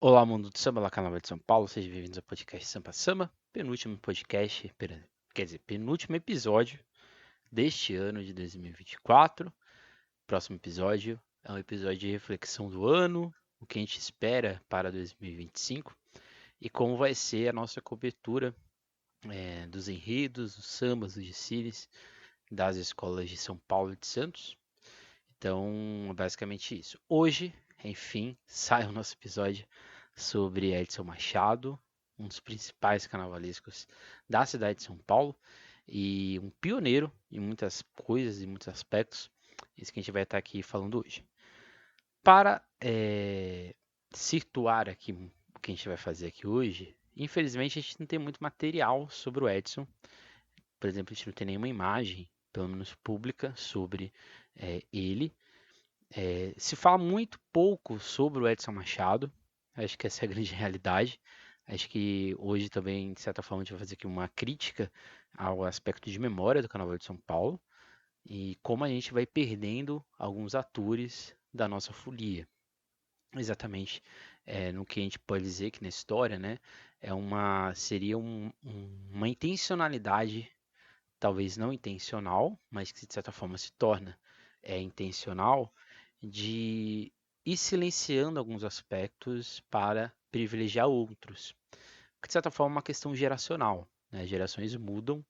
Olá, mundo do samba, lá Carnaval de São Paulo, sejam bem-vindos ao podcast Sampa Samba, penúltimo podcast, quer dizer, penúltimo episódio deste ano de 2024. Próximo episódio é um episódio de reflexão do ano, o que a gente espera para 2025 e como vai ser a nossa cobertura dos enredos, dos sambas, dos desfiles das escolas de São Paulo e de Santos. Então, é basicamente isso. Hoje, enfim, sai o nosso episódio sobre Edson Machado, um dos principais carnavalescos da cidade de São Paulo e um pioneiro em muitas coisas e muitos aspectos. Isso que a gente vai estar aqui falando hoje. Para situar aqui o que a gente vai fazer aqui hoje, infelizmente a gente não tem muito material sobre o Edson. Por exemplo, a gente não tem nenhuma imagem, pelo menos pública, sobre ele. Se fala muito pouco sobre o Edson Machado, acho que essa é a grande realidade. Acho que hoje também, de certa forma, a gente vai fazer aqui uma crítica ao aspecto de memória do Carnaval de São Paulo e como a gente vai perdendo alguns atores da nossa folia. Exatamente no que a gente pode dizer que na história, né, seria uma intencionalidade, talvez não intencional, mas que de certa forma se torna intencional, de ir silenciando alguns aspectos para privilegiar outros. Porque, de certa forma, é uma questão geracional. Né? As gerações mudam,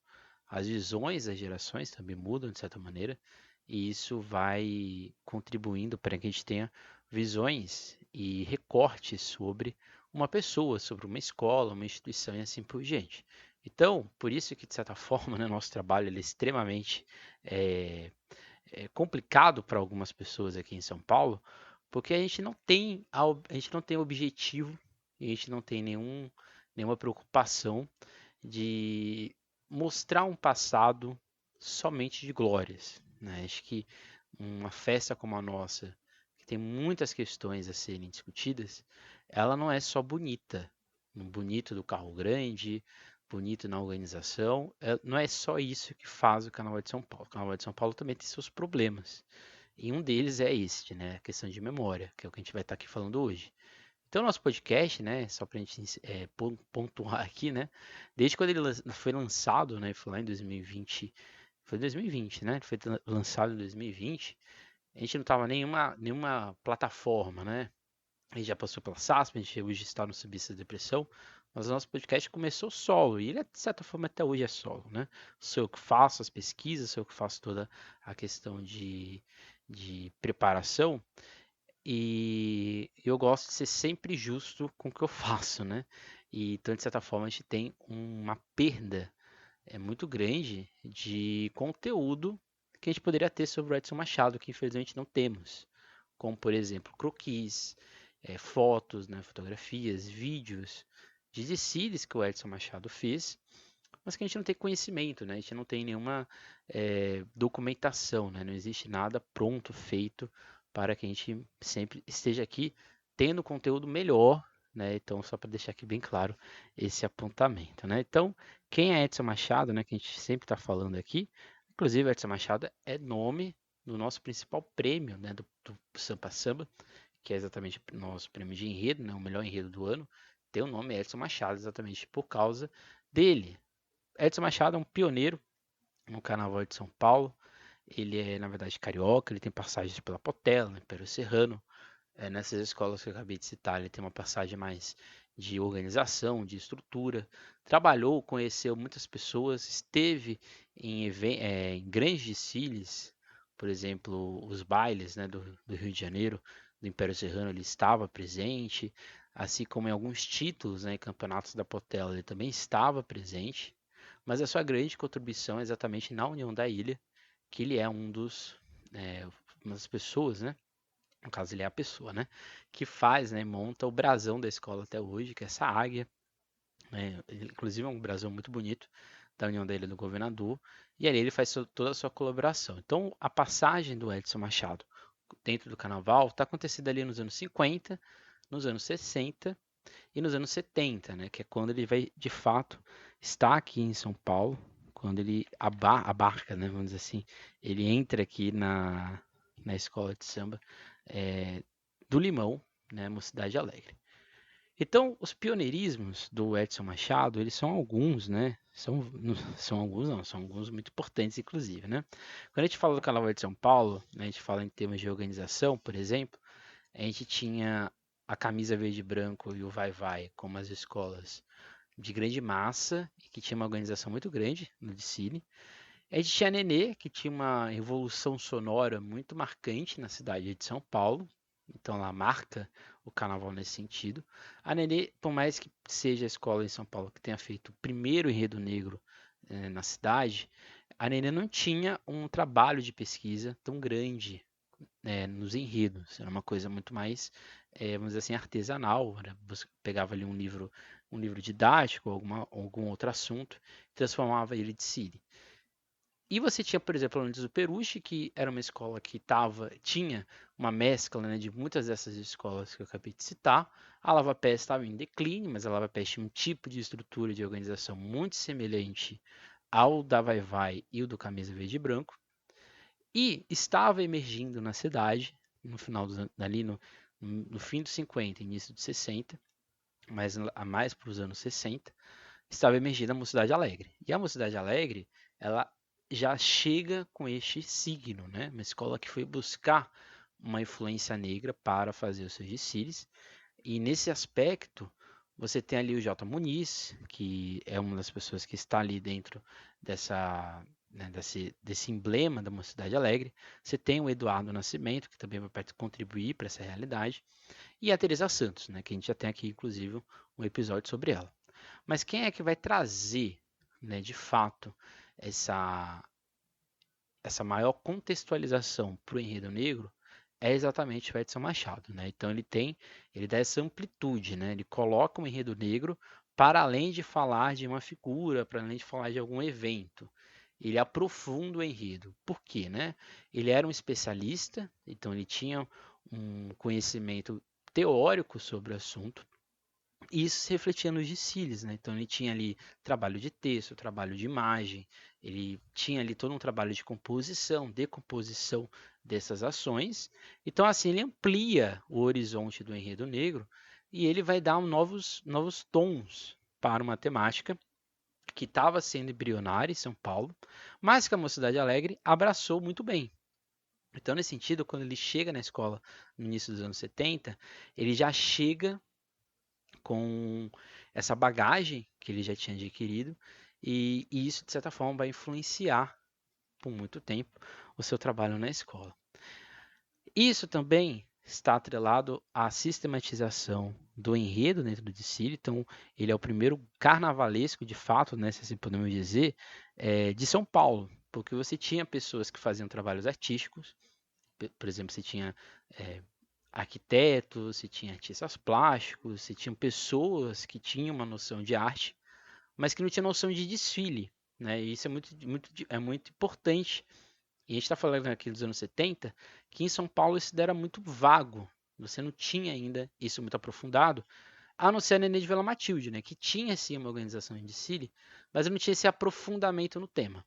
as visões das gerações também mudam, de certa maneira, e isso vai contribuindo para que a gente tenha visões e recortes sobre uma pessoa, sobre uma escola, uma instituição e assim por diante. Então, por isso que, de certa forma, né, nosso trabalho ele é extremamente é, complicado para algumas pessoas aqui em São Paulo, porque a gente não tem objetivo, a gente não tem nenhuma preocupação de mostrar um passado somente de glórias. Né? Acho que uma festa como a nossa, que tem muitas questões a serem discutidas, ela não é só bonita. Bonito do carro grande, bonito na organização. Não é só isso que faz o Carnaval de São Paulo. O Carnaval de São Paulo também tem seus problemas. E um deles é este, né? A questão de memória, que é o que a gente vai estar aqui falando hoje. Então, nosso podcast, né, só para a gente pontuar aqui, né, desde quando ele foi lançado, né, foi lá em 2020, foi 2020, né, ele foi lançado em 2020, a gente não estava nenhuma plataforma, né, a gente já passou pela SASP, a gente hoje está no Subista da Depressão, mas o nosso podcast começou solo, e ele, de certa forma, até hoje é solo, né, sou eu que faço as pesquisas, sou eu que faço toda a questão de preparação, e eu gosto de ser sempre justo com o que eu faço, né? E então, de certa forma, a gente tem uma perda muito grande de conteúdo que a gente poderia ter sobre o Edson Machado, que infelizmente não temos. Como, por exemplo, croquis, fotos, né, fotografias, vídeos de desfiles que o Edson Machado fez, mas que a gente não tem conhecimento, né? A gente não tem nenhuma documentação, né? Não existe nada pronto, feito para que a gente sempre esteja aqui tendo conteúdo melhor, né? Então, só para deixar aqui bem claro esse apontamento, né? Então, quem é Edson Machado, né? Que a gente sempre está falando aqui, inclusive Edson Machado é nome do nosso principal prêmio, né? Do Sampa Samba, que é exatamente o nosso prêmio de enredo, né? O melhor enredo do ano. Tem o nome Edson Machado exatamente por causa dele. Edson Machado é um pioneiro no Carnaval de São Paulo. Ele é, na verdade, carioca, ele tem passagens pela Portela, né, Império Serrano. Nessas escolas que eu acabei de citar, ele tem uma passagem mais de organização, de estrutura. Trabalhou, conheceu muitas pessoas, esteve em grandes desfiles, por exemplo, os bailes, né, do Rio de Janeiro, do Império Serrano, ele estava presente, assim como em alguns títulos, né, em campeonatos da Portela, ele também estava presente. Mas a sua grande contribuição é exatamente na União da Ilha, que ele é uma das pessoas, né? No caso, ele é a pessoa, né? Que faz, né? Monta o brasão da escola até hoje, que é essa águia, né? Inclusive é um brasão muito bonito da União da Ilha do Governador. E ali ele faz toda a sua colaboração. Então, a passagem do Edson Machado dentro do carnaval está acontecendo ali nos anos 50, nos anos 60 e nos anos 70, né, que é quando ele vai de fato estar aqui em São Paulo, quando ele abarca, né, vamos dizer assim, ele entra aqui na escola de samba é, do Limão, né, Mocidade Alegre. Então, os pioneirismos do Edson Machado, eles são alguns, né? São alguns, não, são alguns muito importantes, inclusive, né? Quando a gente fala do Carnaval de São Paulo, né, a gente fala em termos de organização, por exemplo, a gente tinha a Camisa Verde e Branco e o Vai-Vai como as escolas de grande massa e que tinha uma organização muito grande no desfile. A gente tinha a Nenê, que tinha uma evolução sonora muito marcante na cidade de São Paulo, então ela marca o carnaval nesse sentido. A Nenê, por mais que seja a escola em São Paulo que tenha feito o primeiro enredo negro na cidade, a Nenê não tinha um trabalho de pesquisa tão grande nos enredos. Era uma coisa muito mais, vamos dizer assim, artesanal. Você pegava ali um livro didático, algum outro assunto, e transformava ele de Siri. E você tinha, por exemplo, a Unidos do Peruche, que era uma escola que tinha uma mescla, né, de muitas dessas escolas que eu acabei de citar. A Lava Pé estava em declínio, mas a Lava Pé tinha um tipo de estrutura de organização muito semelhante ao da Vai Vai e o do Camisa Verde e Branco. E estava emergindo na cidade, no final ali no fim dos 50, início dos 60, mas a mais para os anos 60, estava emergindo a Mocidade Alegre. E a Mocidade Alegre, ela já chega com este signo, né? Uma escola que foi buscar uma influência negra para fazer os seus desfiles. E nesse aspecto, você tem ali o J. Muniz, que é uma das pessoas que está ali dentro desse emblema da Mocidade Alegre. Você tem o Eduardo Nascimento, que também vai contribuir para essa realidade. E a Teresa Santos, né, que a gente já tem aqui, inclusive, um episódio sobre ela. Mas quem é que vai trazer, né, de fato, essa, essa maior contextualização para o enredo negro é exatamente o Edson Machado, né? Então ele dá essa amplitude, né? Ele coloca o enredo negro para além de falar de uma figura, para além de falar de algum evento. Ele aprofunda o enredo. Por quê, né? Ele era um especialista, então ele tinha um conhecimento teórico sobre o assunto. E isso se refletia nos desfiles, né? Então ele tinha ali trabalho de texto, trabalho de imagem, ele tinha ali todo um trabalho de composição, decomposição dessas ações. Então assim ele amplia o horizonte do enredo negro e ele vai dar novos tons para uma temática que estava sendo embrionária em São Paulo, mas que a Mocidade Alegre abraçou muito bem. Então, nesse sentido, quando ele chega na escola no início dos anos 70, ele já chega com essa bagagem que ele já tinha adquirido, e isso, de certa forma, vai influenciar por muito tempo o seu trabalho na escola. Isso também está atrelado à sistematização do enredo dentro do desfile, então ele é o primeiro carnavalesco, de fato, né, se assim podemos dizer, de São Paulo, porque você tinha pessoas que faziam trabalhos artísticos, por exemplo, você tinha é, arquitetos, se tinha artistas plásticos, se tinham pessoas que tinham uma noção de arte, mas que não tinham noção de desfile, né? E isso é muito importante. E a gente está falando aqui dos anos 70, que em São Paulo isso era muito vago. Você não tinha ainda isso muito aprofundado, a não ser a Nenê de Vila Matilde, né? Que tinha sim uma organização de desfile, mas não tinha esse aprofundamento no tema.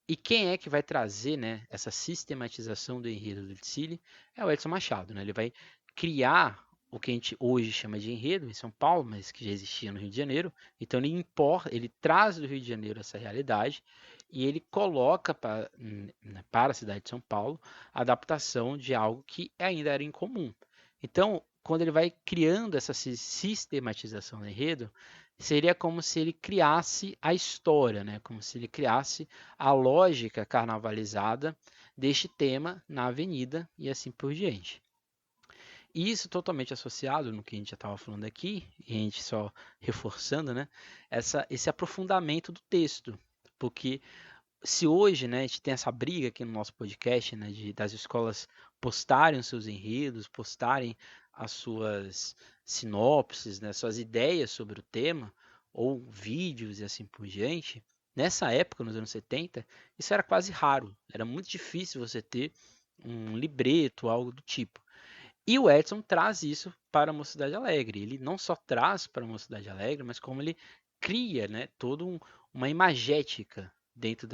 E quem é que vai trazer, né, essa sistematização do enredo do desfile? É o Edson Machado, né? Ele vai criar o que a gente hoje chama de enredo em São Paulo, mas que já existia no Rio de Janeiro. Então ele traz do Rio de Janeiro essa realidade e ele coloca para a cidade de São Paulo a adaptação de algo que ainda era incomum. Então, quando ele vai criando essa sistematização do enredo, seria como se ele criasse a história, né? Como se ele criasse a lógica carnavalizada deste tema na avenida e assim por diante. E isso totalmente associado no que a gente já estava falando aqui, e a gente só reforçando, né? Esse aprofundamento do texto. Porque se hoje, né, a gente tem essa briga aqui no nosso podcast, né, das escolas postarem os seus enredos, postarem as suas sinopses, né, suas ideias sobre o tema, ou vídeos e assim por diante, nessa época, nos anos 70, isso era quase raro. Era muito difícil você ter um libreto, algo do tipo. E o Edson traz isso para a Mocidade Alegre. Ele não só traz para a Mocidade Alegre, mas como ele cria, né, toda uma imagética dentro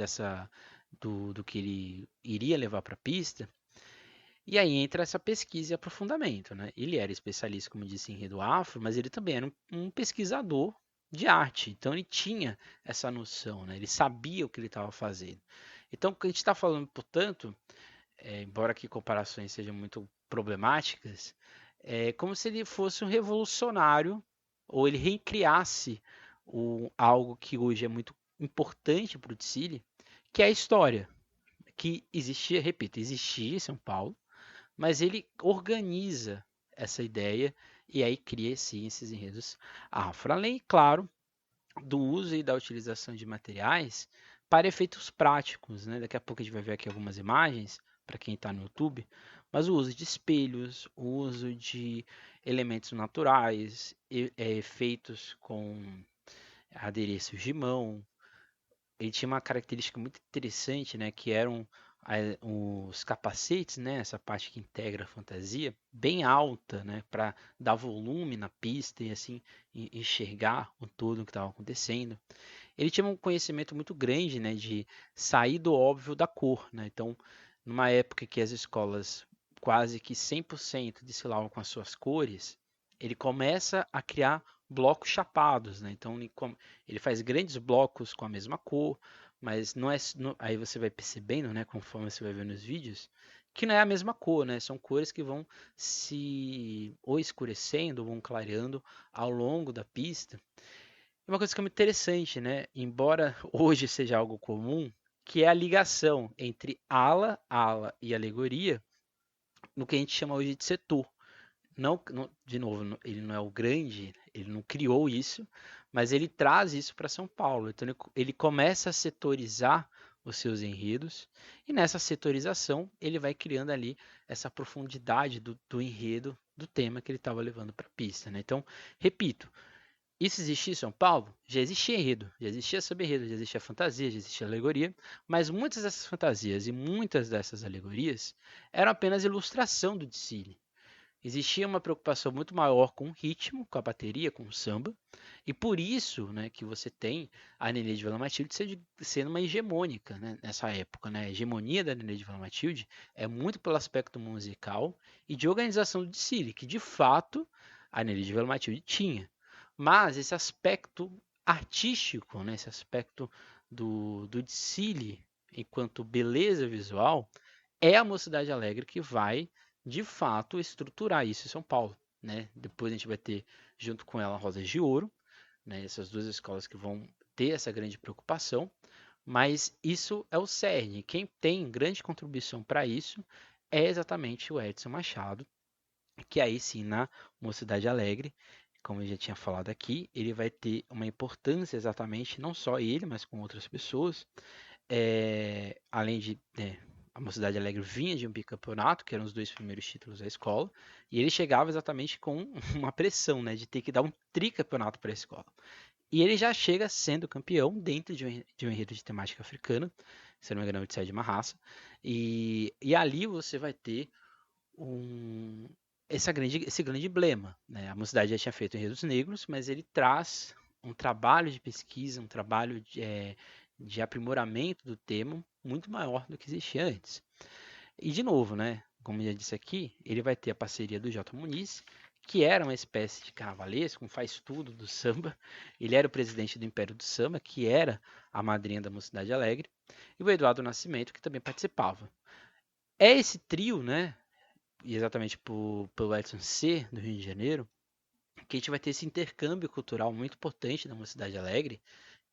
do que ele iria levar para a pista. E aí entra essa pesquisa e aprofundamento, né? Ele era especialista, como disse, em enredo afro, mas ele também era um pesquisador de arte. Então ele tinha essa noção, né? Ele sabia o que ele estava fazendo. Então, o que a gente está falando, portanto, embora aqui comparações sejam muito problemáticas, é como se ele fosse um revolucionário ou ele recriasse algo que hoje é muito importante para o Tsili, que é a história, que existia, repito, existia em São Paulo, mas ele organiza essa ideia e aí cria sim esses enredos afro. Além, claro, do uso e da utilização de materiais para efeitos práticos, né? Daqui a pouco a gente vai ver aqui algumas imagens para quem está no YouTube, mas o uso de espelhos, o uso de elementos naturais, efeitos com adereços de mão. Ele tinha uma característica muito interessante, né? Que eram os capacetes, né? Essa parte que integra a fantasia, bem alta, né? Para dar volume na pista e assim enxergar o todo o que estava acontecendo. Ele tinha um conhecimento muito grande, né, de sair do óbvio da cor, né? Então, numa época que as escolas quase que 100% desfilavam com as suas cores, ele começa a criar blocos chapados, né? Então, ele faz grandes blocos com a mesma cor, mas não é, aí você vai percebendo, né, conforme você vai ver nos vídeos, que não é a mesma cor, né? São cores que vão se ou escurecendo, ou vão clareando ao longo da pista. Uma coisa que é muito interessante, né? Embora hoje seja algo comum, que é a ligação entre ala e alegoria no que a gente chama hoje de setor. De novo, ele não é o grande, ele não criou isso, mas ele traz isso para São Paulo. Então ele começa a setorizar os seus enredos e nessa setorização ele vai criando ali essa profundidade do enredo, do tema que ele estava levando para a pista, né? Então, repito, isso existia em São Paulo? Já existia enredo, já existia sub-enredo, já existia fantasia, já existia alegoria, mas muitas dessas fantasias e muitas dessas alegorias eram apenas ilustração do desfile. Existia uma preocupação muito maior com o ritmo, com a bateria, com o samba, e por isso, né, que você tem a Nenê de Vila Matilde sendo uma hegemônica, né, nessa época. Né? A hegemonia da Nenê de Vila Matilde é muito pelo aspecto musical e de organização do desfile, que de fato a Nenê de Vila Matilde tinha. Mas esse aspecto artístico, né, esse aspecto do desfile enquanto beleza visual, é a Mocidade Alegre que vai de fato estruturar isso em São Paulo, né? Depois a gente vai ter junto com ela Rosas de Ouro, né? Essas duas escolas que vão ter essa grande preocupação, mas isso é o cerne. Quem tem grande contribuição para isso é exatamente o Edson Machado, que aí sim na Mocidade Alegre, como eu já tinha falado aqui, ele vai ter uma importância exatamente, não só ele, mas com outras pessoas, além de, né, a Mocidade Alegre vinha de um bicampeonato, que eram os dois primeiros títulos da escola, e ele chegava exatamente com uma pressão, né, de ter que dar um tricampeonato para a escola. E ele já chega sendo campeão dentro de um enredo de temática africana, se não me engano, é o Tsai de Marraça, e ali você vai ter um, esse grande emblema. Né? A Mocidade já tinha feito enredos negros, mas ele traz um trabalho de pesquisa, um trabalho de aprimoramento do tema muito maior do que existia antes. E de novo, né, como já disse aqui, ele vai ter a parceria do J. Muniz, que era uma espécie de carnavalesco, um faz-tudo do samba. Ele era o presidente do Império do Samba, que era a madrinha da Mocidade Alegre, e o Eduardo Nascimento, que também participava. É esse trio, né, e exatamente pelo Edson C, do Rio de Janeiro, que a gente vai ter esse intercâmbio cultural muito importante na Mocidade Alegre,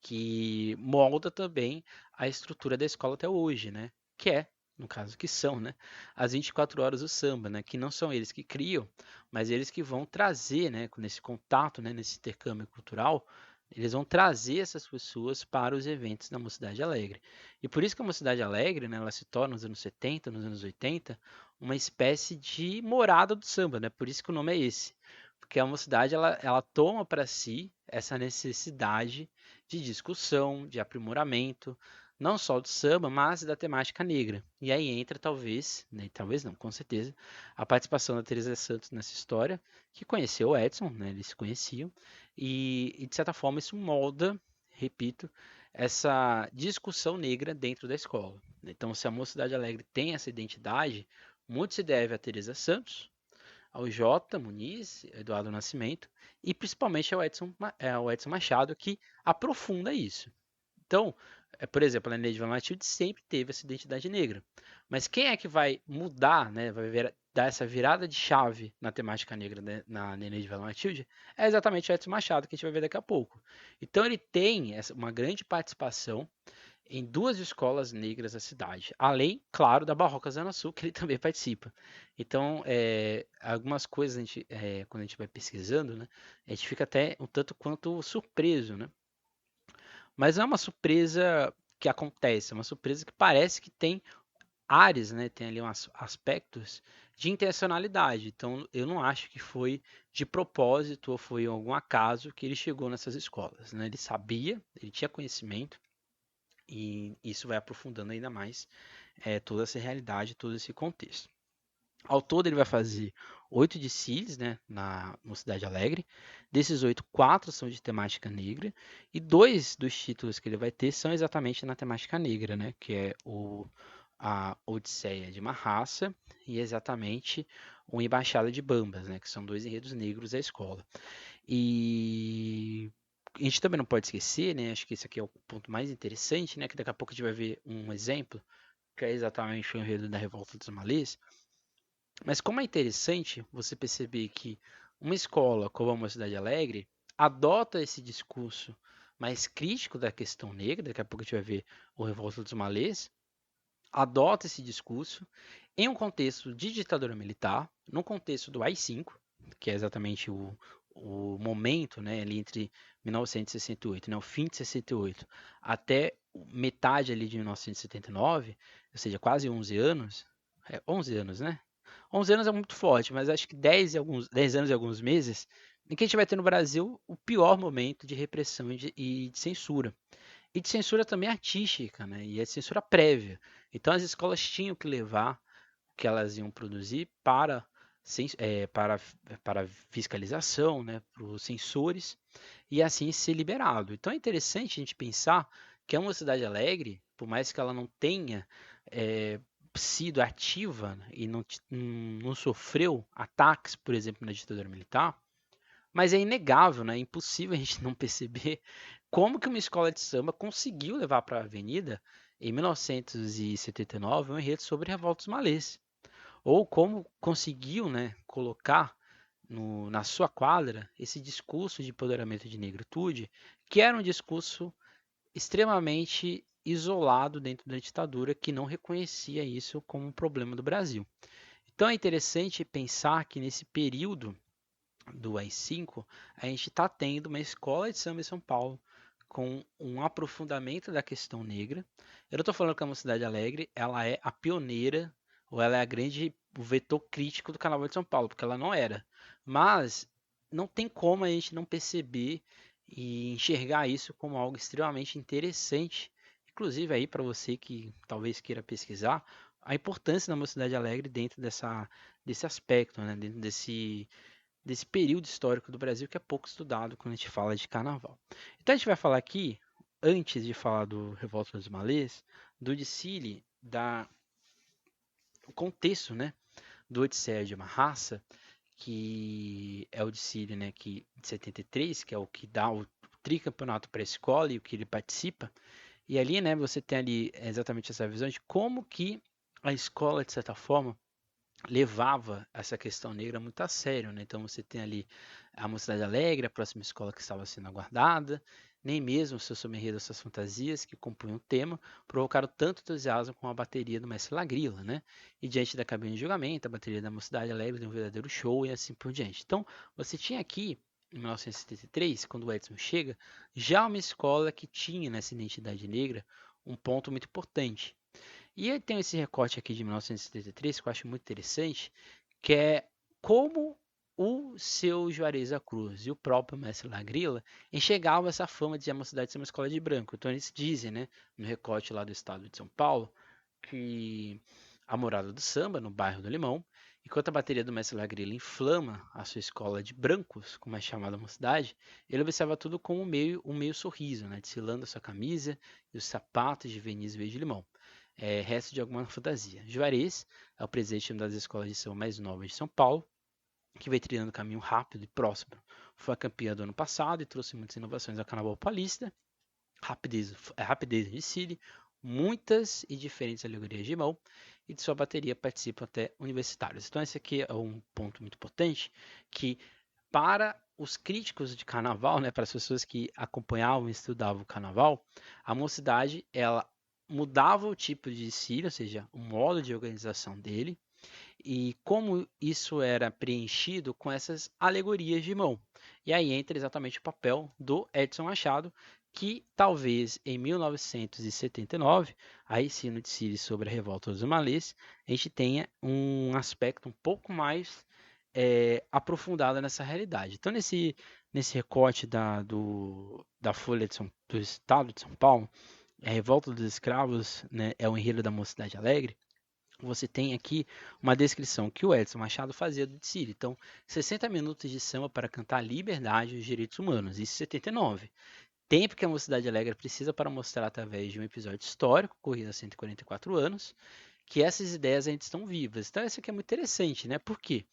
que molda também a estrutura da escola até hoje, né? Que é, no caso, que são, né? As 24 horas do samba, né? Que não são eles que criam, mas eles que vão trazer, né? Nesse contato, né? Nesse intercâmbio cultural, eles vão trazer essas pessoas para os eventos da Mocidade Alegre. E por isso que a Mocidade Alegre, né? Ela se torna nos anos 70, nos anos 80, uma espécie de morada do samba, né? Por isso que o nome é esse. Porque a mocidade ela toma para si essa necessidade de discussão, de aprimoramento, não só do samba, mas da temática negra. E aí entra talvez, né, talvez não, com certeza, a participação da Teresa Santos nessa história, que conheceu o Edson, né, eles se conheciam, e de certa forma isso molda, repito, essa discussão negra dentro da escola. Então, se a Mocidade Alegre tem essa identidade, Muito se deve a Teresa Santos, ao J. Muniz, Eduardo Nascimento e principalmente ao Edson Machado, que aprofunda isso. Então, por exemplo, a Nenê de Matilde sempre teve essa identidade negra. Mas quem é que vai mudar, né, dar essa virada de chave na temática negra, né, na Nenê de Matilde? É exatamente o Edson Machado, que a gente vai ver daqui a pouco. Então, ele tem uma grande participação em duas escolas negras da cidade, além, claro, da Barroca Zona Sul, que ele também participa. Então, algumas coisas, quando a gente vai pesquisando, né, a gente fica até um tanto quanto surpreso, né? Mas não é uma surpresa que acontece, é uma surpresa que parece que tem áreas, né, tem ali uns aspectos de intencionalidade. Então, eu não acho que foi de propósito ou foi algum acaso que ele chegou nessas escolas, né? Ele sabia, ele tinha conhecimento, e isso vai aprofundando ainda mais toda essa realidade, todo esse contexto. Ao todo, ele vai fazer 8 desfiles, né, na Mocidade Alegre. Desses 8, 4 são de temática negra. E dois dos títulos que ele vai ter são exatamente na temática negra, né, que é a Odisseia de Marraça e exatamente o Embaixada de Bambas, né, que são dois enredos negros da escola. E a gente também não pode esquecer, né, acho que esse aqui é o ponto mais interessante, né, que daqui a pouco a gente vai ver um exemplo, que é exatamente o enredo da Revolta dos Malês. Mas como é interessante você perceber que uma escola como a Mocidade Alegre adota esse discurso mais crítico da questão negra, daqui a pouco a gente vai ver o Revolta dos Malês, adota esse discurso em um contexto de ditadura militar, no contexto do AI-5, que é exatamente o momento, né, ali entre 1968, né, o fim de 68, até metade ali de 1979, ou seja, quase 11 anos, 11 anos, né? 11 anos é muito forte, mas acho que 10 anos e alguns meses, em que a gente vai ter no Brasil o pior momento de repressão e de censura. E de censura também artística, né? E a censura prévia. Então as escolas tinham que levar o que elas iam produzir para fiscalização, né? Para os censores, e assim ser liberado. Então é interessante a gente pensar que a Mocidade Alegre, por mais que ela não tenha é, sido ativa, né, e não sofreu ataques, por exemplo, na ditadura militar, mas é inegável, né? É impossível a gente não perceber como que uma escola de samba conseguiu levar para a avenida, em 1979, um enredo sobre revoltas malês. Ou como conseguiu, né, colocar na sua quadra esse discurso de empoderamento de negritude, que era um discurso extremamente isolado dentro da ditadura, que não reconhecia isso como um problema do Brasil. Então é interessante pensar que nesse período do AI-5, a gente está tendo uma escola de samba em São Paulo com um aprofundamento da questão negra. Eu não estou falando que a Mocidade Alegre ela é a pioneira ou ela é o vetor crítico do Carnaval de São Paulo, porque ela não era. Mas não tem como a gente não perceber e enxergar isso como algo extremamente interessante. Inclusive aí para você que talvez queira pesquisar a importância da Mocidade Alegre dentro desse aspecto, né? Dentro desse período histórico do Brasil que é pouco estudado quando a gente fala de carnaval. Então a gente vai falar aqui, antes de falar do Revolta dos Malês, do desfile, o contexto, né, do Odisseia de uma Raça, que é o desfile, né, de 73, que é o que dá o tricampeonato para a escola e o que ele participa. E ali, né, você tem ali exatamente essa visão de como que a escola, de certa forma, levava essa questão negra muito a sério, né? Então você tem ali a Mocidade Alegre, a próxima escola que estava sendo aguardada, nem mesmo o seu sommelier das suas fantasias, que compunham o tema, provocaram tanto entusiasmo com a bateria do Mestre Lagrilla, né? E diante da cabine de julgamento, a bateria da Mocidade Alegre deu um verdadeiro show e assim por diante. Então, você tinha aqui, em 1973, quando o Edson chega, já uma escola que tinha nessa identidade negra um ponto muito importante. E aí tem esse recorte aqui de 1973 que eu acho muito interessante, que é como o seu Juarez da Cruz e o próprio Mestre Lagrilla enxergavam essa fama de a mocidade ser uma escola de branco. Então eles dizem, né, no recorte lá do estado de São Paulo, que a morada do samba, no bairro do Limão, enquanto a bateria do Mestre Lagrilla inflama a sua escola de brancos, como é chamada a mocidade, ele observa tudo com um meio sorriso, né, desfilando a sua camisa e os sapatos de verniz verde-limão. resto de alguma fantasia. Juarez é o presidente de uma das escolas de samba mais novas de São Paulo, que veio trilhando um caminho rápido e próspero. Foi a campeã do ano passado e trouxe muitas inovações ao Carnaval Paulista, rapidez de desfile, muitas e diferentes alegorias de mão, e de sua bateria participam até universitários. Então esse aqui é um ponto muito importante, que para os críticos de carnaval, né, para as pessoas que acompanhavam e estudavam o carnaval, a mocidade ela mudava o tipo de desfile, ou seja, o modo de organização dele, e como isso era preenchido com essas alegorias de mão. E aí entra exatamente o papel do Edson Machado, que talvez em 1979, aí sim no desfile sobre a revolta dos malês, a gente tenha um aspecto um pouco mais aprofundado nessa realidade. Então, nesse recorte da Folha do Estado de São Paulo, a revolta dos escravos, né, é o enredo da Mocidade Alegre. Você tem aqui uma descrição que o Edson Machado fazia do desfile. Então, 60 minutos de samba para cantar a liberdade e os direitos humanos, isso em 79. Tempo que a Mocidade Alegre precisa para mostrar, através de um episódio histórico, ocorrido há 144 anos, que essas ideias ainda estão vivas. Então, isso aqui é muito interessante, né? Por quê?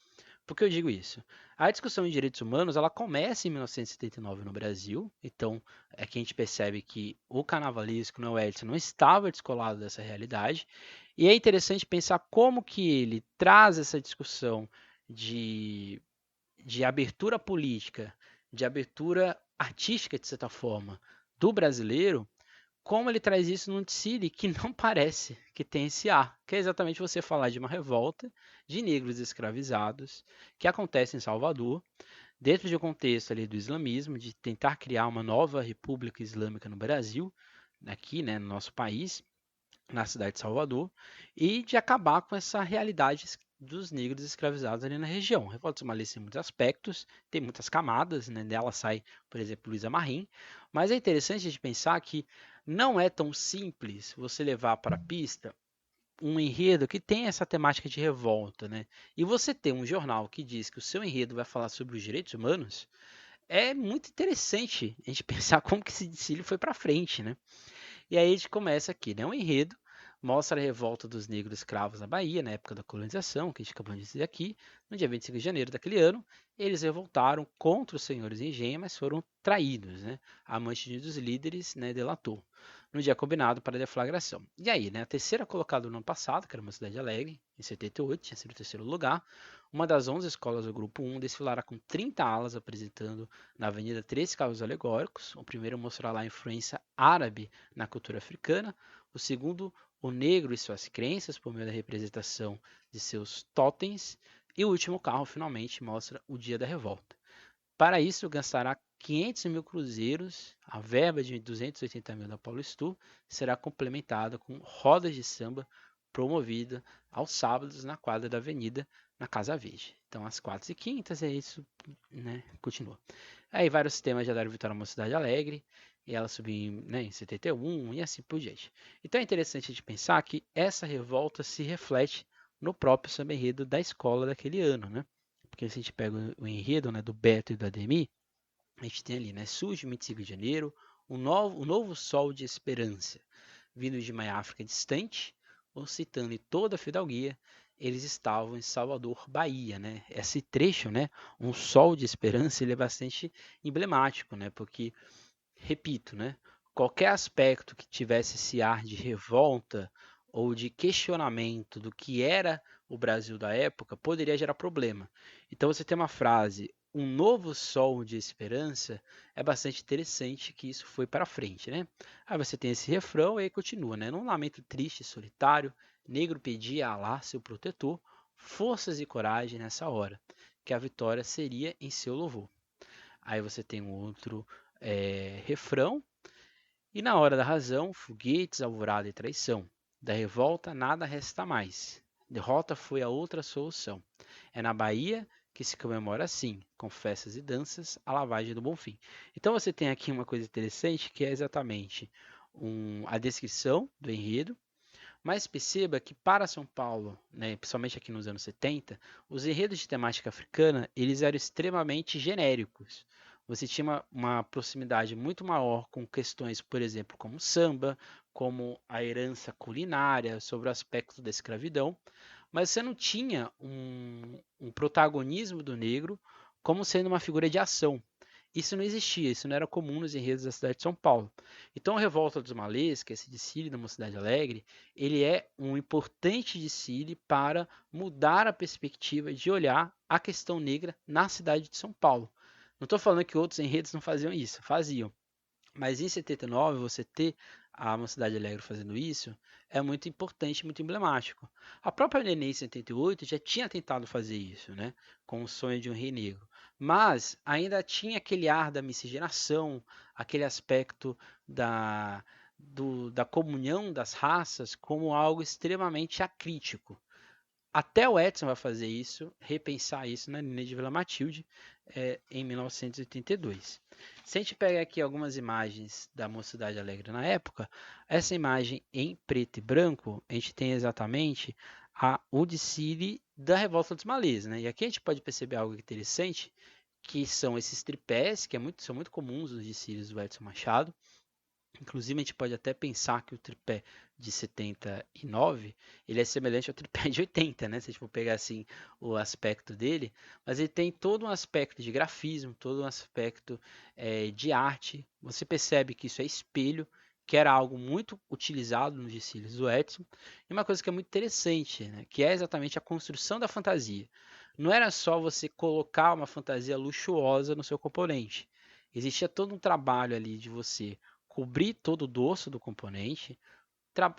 Por que eu digo isso? A discussão de direitos humanos ela começa em 1979 no Brasil, então é que a gente percebe que o carnavalesco, o Edson, não estava descolado dessa realidade, e é interessante pensar como que ele traz essa discussão de, de abertura política, de abertura artística, de certa forma, do brasileiro, como ele traz isso num desfile que não parece que tem esse ar, que é exatamente você falar de uma revolta de negros escravizados que acontece em Salvador, dentro de um contexto ali do islamismo, de tentar criar uma nova república islâmica no Brasil, aqui, né, no nosso país, na cidade de Salvador, e de acabar com essa realidade dos negros escravizados ali na região. A Revolta dos Malês tem muitos aspectos, tem muitas camadas, né? Dela sai, por exemplo, Luísa Marim, mas é interessante de pensar que não é tão simples você levar para a pista um enredo que tem essa temática de revolta, né? E você ter um jornal que diz que o seu enredo vai falar sobre os direitos humanos, é muito interessante a gente pensar como que esse desfile foi para frente, né? E aí a gente começa aqui, né? Um enredo mostra a revolta dos negros escravos na Bahia, na época da colonização, que a gente acabou de dizer aqui, no dia 25 de janeiro daquele ano. Eles revoltaram contra os senhores de engenho, mas foram traídos, né? A amante dos líderes, né, delatou no dia combinado para a deflagração. E aí, né, a terceira colocada no ano passado, que era uma cidade alegre, em 78, tinha sido o terceiro lugar, uma das 11 escolas do grupo 1 desfilará com 30 alas, apresentando na avenida 3 carros alegóricos. O primeiro mostrará a influência árabe na cultura africana, o segundo, o negro e suas crenças, por meio da representação de seus totens, e o último carro finalmente mostra o dia da revolta. Para isso, gastará 500 mil cruzeiros, a verba de 280 mil da Paulistur será complementada com rodas de samba promovida aos sábados na quadra da avenida, na Casa Verde. Então, às quartas e quintas, é isso, né? Continua. Aí, vários temas já deram vitória a uma cidade alegre, e ela subiu né, em 71 e assim por diante. Então, é interessante de pensar que essa revolta se reflete no próprio samba enredo da escola daquele ano, né? Porque se a gente pega o enredo né, do Beto e do Ademir, a gente tem ali, né? Surge 25 de janeiro, um novo sol de esperança, vindo de uma África distante, ocitando toda a fidalguia, eles estavam em Salvador, Bahia, né? Esse trecho, né? Um sol de esperança, ele é bastante emblemático, né? Porque, repito, né? Qualquer aspecto que tivesse esse ar de revolta ou de questionamento do que era o Brasil da época poderia gerar problema. Então você tem uma frase, um novo sol de esperança, é bastante interessante que isso foi para frente, né? Aí você tem esse refrão e aí continua, né? Num lamento triste e solitário, negro pedia a Alá, seu protetor, forças e coragem nessa hora, que a vitória seria em seu louvor. Aí você tem um outro refrão, e na hora da razão, foguetes, alvorada e traição. Da revolta nada resta mais. Derrota foi a outra solução. É na Bahia que se comemora assim, com festas e danças, a lavagem do Bonfim. Então você tem aqui uma coisa interessante que é exatamente a descrição do enredo, mas perceba que para São Paulo, né, principalmente aqui nos anos 70, os enredos de temática africana eles eram extremamente genéricos. você tinha uma proximidade muito maior com questões, por exemplo, como samba, como a herança culinária, sobre o aspecto da escravidão, mas você não tinha um protagonismo do negro como sendo uma figura de ação. Isso não existia, isso não era comum nos enredos da cidade de São Paulo. Então, a Revolta dos Malês, que é esse desfile da Mocidade Alegre, ele é um importante desfile para mudar a perspectiva de olhar a questão negra na cidade de São Paulo. Não estou falando que outros enredos não faziam isso, faziam. Mas em 79, você ter a Mocidade Alegre fazendo isso é muito importante, muito emblemático. A própria Nenê em 78 já tinha tentado fazer isso, né, com o Sonho de um Rei Negro. Mas ainda tinha aquele ar da miscigenação, aquele aspecto da comunhão das raças como algo extremamente acrítico. Até o Edson vai fazer isso, repensar isso na Nenê de Vila Matilde, em 1982. Se a gente pegar aqui algumas imagens da Mocidade Alegre na época, essa imagem em preto e branco, a gente tem exatamente o desfile da Revolta dos Malês, né? E aqui a gente pode perceber algo interessante, que são esses tripés, que são muito comuns nos desfiles do Edson Machado. Inclusive, a gente pode até pensar que o tripé de 79 ele é semelhante ao tripé de 80, né? Se a gente for pegar assim o aspecto dele, mas ele tem todo um aspecto de grafismo, todo um aspecto de arte. Você percebe que isso é espelho, que era algo muito utilizado nos desfiles do Edson. E uma coisa que é muito interessante, né? Que é exatamente a construção da fantasia. Não era só você colocar uma fantasia luxuosa no seu componente. Existia todo um trabalho ali de você cobrir todo o dorso do componente,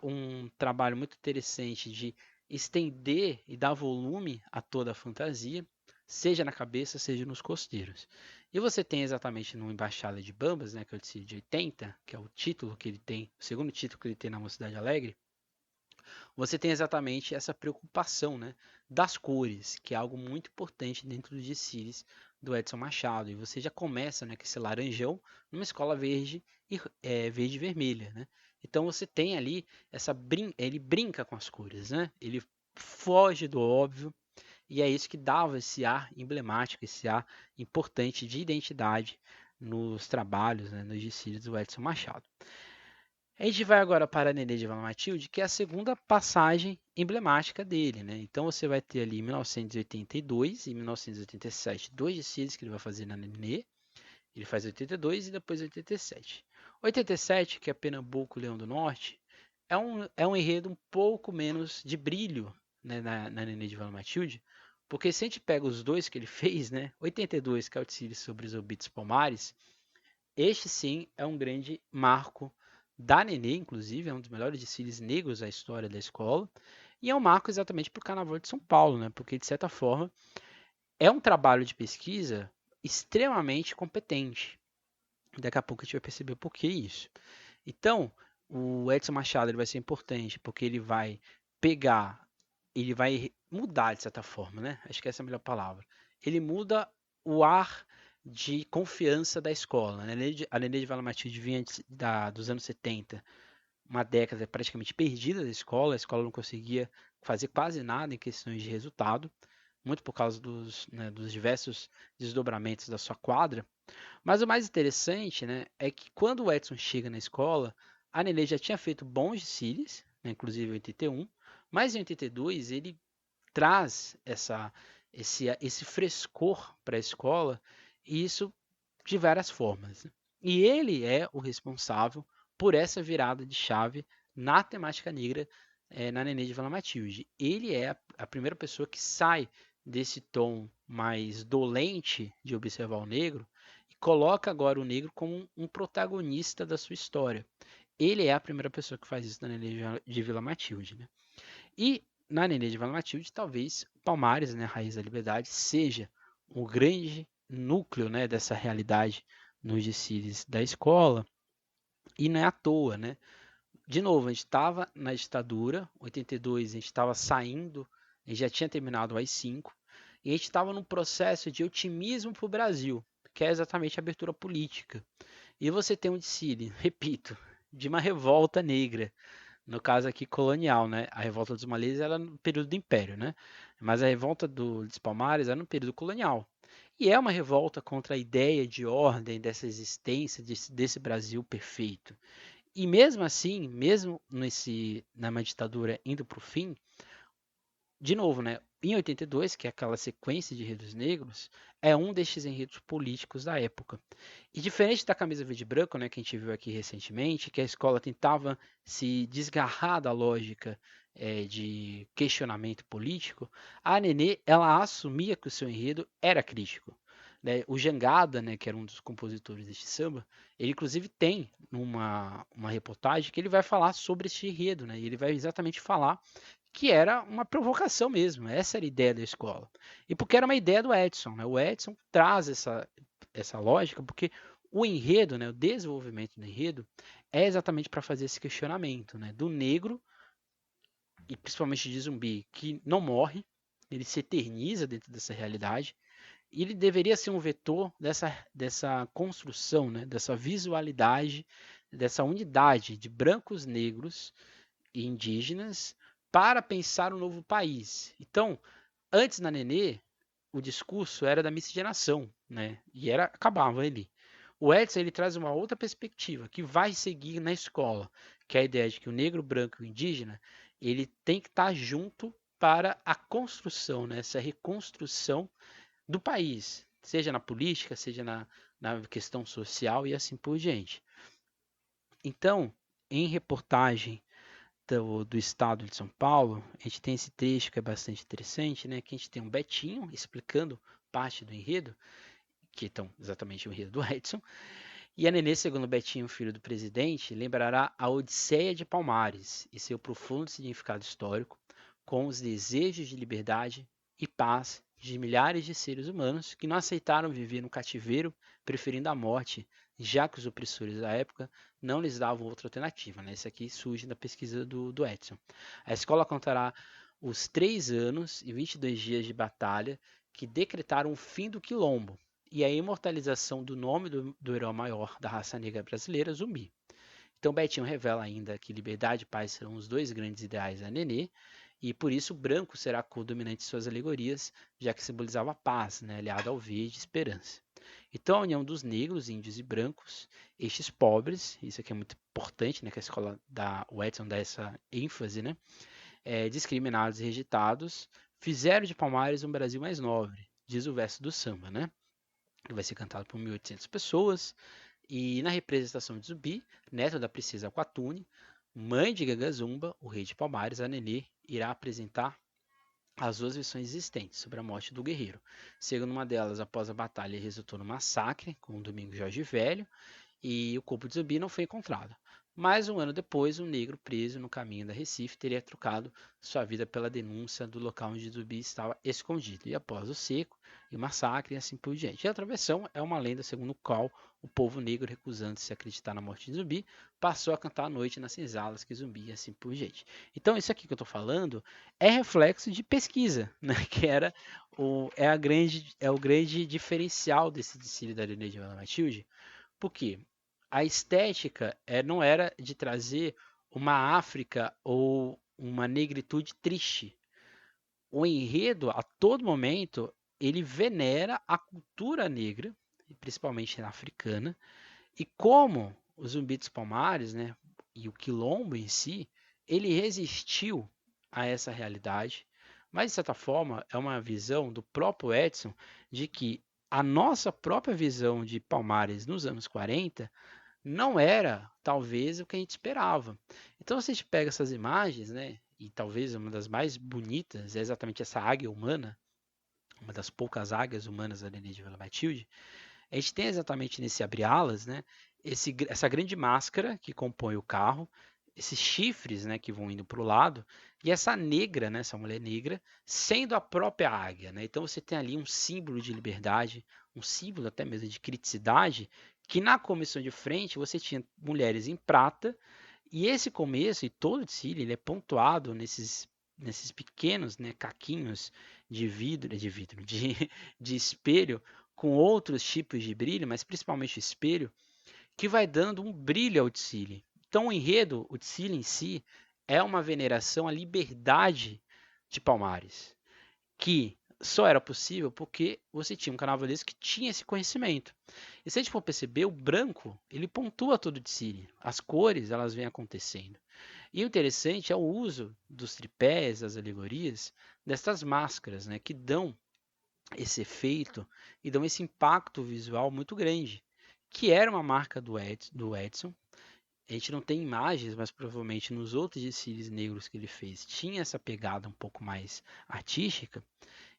um trabalho muito interessante de estender e dar volume a toda a fantasia, seja na cabeça, seja nos costeiros. E você tem exatamente no Embaixada de Bambas, né, que é o desfile de 80, que é o título que ele tem, o segundo título que ele tem na Mocidade Alegre, você tem exatamente essa preocupação, né, das cores, que é algo muito importante dentro dos desfiles do Edson Machado. E você já começa, né, com esse laranjão numa escola verde e verde e vermelha, né? Então você tem ali ele brinca com as cores, né? Ele foge do óbvio e é isso que dava esse ar emblemático, esse ar importante de identidade nos trabalhos, né, nos desfiles do Edson Machado. A gente vai agora para a Nenê de Vila Matilde, que é a segunda passagem emblemática dele, né? Então você vai ter ali 1982 e 1987, dois desfiles que ele vai fazer na Nenê. Ele faz 82 e depois 87. 87, que é Pernambuco, Leão do Norte, é um enredo um pouco menos de brilho, né, na Nenê de Vila Matilde, porque se a gente pega os dois que ele fez, né, 82, que é o desfile sobre os Obitos Palmares, este sim é um grande marco da Nenê, inclusive, é um dos melhores desfiles negros da história da escola, e é um marco exatamente para o Carnaval de São Paulo, né? Porque, de certa forma, é um trabalho de pesquisa extremamente competente. Daqui a pouco a gente vai perceber por que isso. Então, o Edson Machado ele vai ser importante porque ele vai pegar, ele vai mudar de certa forma, né? Acho que essa é a melhor palavra. Ele muda o ar de confiança da escola, né? A Nenê de Vila Matilde vinha dos anos 70, uma década praticamente perdida da escola, a escola não conseguia fazer quase nada em questões de resultado, muito por causa dos diversos desdobramentos da sua quadra. Mas o mais interessante, né, é que quando o Edson chega na escola, a Nenê já tinha feito bons desfiles, né, inclusive em 81, mas em 82 ele traz esse frescor para a escola, e isso de várias formas, né? E ele é o responsável por essa virada de chave na temática negra na Nenê de Vila Matilde. Ele é a primeira pessoa que sai desse tom mais dolente de observar o negro e coloca agora o negro como um protagonista da sua história. Ele é a primeira pessoa que faz isso na Nenê de Vila Matilde, né? E na Nenê de Vila Matilde, talvez Palmares, né, Raiz da Liberdade, seja o grande núcleo, né, dessa realidade nos desfiles da escola. E não é à toa, né? De novo, a gente estava na ditadura, 82 a gente estava saindo, a gente já tinha terminado o AI-5, e a gente estava num processo de otimismo para o Brasil, que é exatamente a abertura política. E você tem um desfile, repito, de uma revolta negra, no caso aqui colonial, né? A revolta dos Malês era no período do Império, né? Mas a revolta dos Palmares era no período colonial. e é uma revolta contra a ideia de ordem, dessa existência, desse Brasil perfeito. E mesmo assim, mesmo numa ditadura indo para o fim, de novo, né? Em 82, que é aquela sequência de enredos negros, é um destes enredos políticos da época. E diferente da camisa verde e branco, né, que a gente viu aqui recentemente, que a escola tentava se desgarrar da lógica de questionamento político, a Nenê ela assumia que o seu enredo era crítico. Né? O Jangada, né, que era um dos compositores deste samba, ele inclusive tem uma reportagem que ele vai falar sobre este enredo, né? E ele vai exatamente falar que era uma provocação mesmo. Essa era a ideia da escola. E porque era uma ideia do Edson. Né? O Edson traz essa lógica porque o enredo, né, o desenvolvimento do enredo, é exatamente para fazer esse questionamento, né, do negro, e principalmente de zumbi, que não morre, ele se eterniza dentro dessa realidade, e ele deveria ser um vetor dessa construção, né, dessa visualidade, dessa unidade de brancos, negros e indígenas para pensar um novo país. Então, antes na Nenê, o discurso era da miscigenação, né? E acabava ali. O Edson ele traz uma outra perspectiva que vai seguir na escola, que é a ideia de que o negro, branco e o indígena ele tem que estar junto para a construção, né? Essa reconstrução do país, seja na política, seja na questão social e assim por diante. Então, em reportagem do estado de São Paulo, a gente tem esse trecho que é bastante interessante, né? Que a gente tem um Betinho explicando parte do enredo, que então exatamente o enredo do Edson, e a Nenê, segundo Betinho, filho do presidente, lembrará a Odisseia de Palmares e seu profundo significado histórico, com os desejos de liberdade e paz de milhares de seres humanos que não aceitaram viver no cativeiro, preferindo a morte, já que os opressores da época não lhes davam outra alternativa. Né? Isso aqui surge da pesquisa do Edson. A escola contará os 3 anos e 22 dias de batalha que decretaram o fim do quilombo e a imortalização do nome do herói maior da raça negra brasileira, Zumbi. Então Betinho revela ainda que liberdade e paz serão os 2 grandes ideais da Nenê, e por isso o branco será a cor dominante de suas alegorias, já que simbolizava a paz, né, aliado ao verde, esperança. Então a união dos negros, índios e brancos, estes pobres, isso aqui é muito importante, né, que a escola o Edson dá essa ênfase, né, discriminados e rejeitados, fizeram de Palmares um Brasil mais nobre, diz o verso do samba, né? Que vai ser cantado por 1.800 pessoas. E na representação de Zumbi, neto da princesa Aquatune, mãe de Ganga Zumba, o rei de Palmares, a Nenê, irá apresentar as 2 versões existentes sobre a morte do guerreiro. Segundo uma delas, após a batalha, resultou no massacre com o Domingo Jorge Velho, e o corpo de Zumbi não foi encontrado. Mas um ano depois, um negro preso no caminho da Recife teria trocado sua vida pela denúncia do local onde Zumbi estava escondido. E após o seco e o massacre, e assim por diante. E a outra versão é uma lenda segundo a qual o povo negro, recusando-se a acreditar na morte de Zumbi, passou a cantar à noite nas senzalas que Zumbi e assim por diante. Então, isso aqui que eu estou falando é reflexo de pesquisa, né? Que é o grande diferencial desse desfile da Avenida de Matilde. Por quê? A estética não era de trazer uma África ou uma negritude triste. O enredo, a todo momento, ele venera a cultura negra, principalmente africana, e como o Zumbi dos Palmares, né, e o quilombo em si, ele resistiu a essa realidade, mas de certa forma é uma visão do próprio Edson de que a nossa própria visão de Palmares nos anos 40 não era, talvez, o que a gente esperava. Então, se a gente pega essas imagens, né, e talvez uma das mais bonitas é exatamente essa águia humana, uma das poucas águias humanas da Nenê de Vila Matilde, a gente tem exatamente nesse abre-alas, né, essa grande máscara que compõe o carro, esses chifres, né, que vão indo para o lado, e essa negra, né, essa mulher negra, sendo a própria águia. Né? Então você tem ali um símbolo de liberdade, um símbolo até mesmo de criticidade, que na comissão de frente você tinha mulheres em prata, e esse começo e todo o desfile ele é pontuado nesses pequenos, né, caquinhos de espelho, com outros tipos de brilho, mas principalmente o espelho, que vai dando um brilho ao desfile. Então, o enredo, o desfile em si, é uma veneração à liberdade de Palmares, que só era possível porque você tinha um carnavalesco que tinha esse conhecimento. E se a gente for perceber, o branco, ele pontua todo o desfile. As cores, elas vêm acontecendo. E o interessante é o uso dos tripés, das alegorias, dessas máscaras, né, que dão esse efeito e dão esse impacto visual muito grande, que era uma marca do Edson. A gente não tem imagens, mas provavelmente nos outros desfiles negros que ele fez tinha essa pegada um pouco mais artística.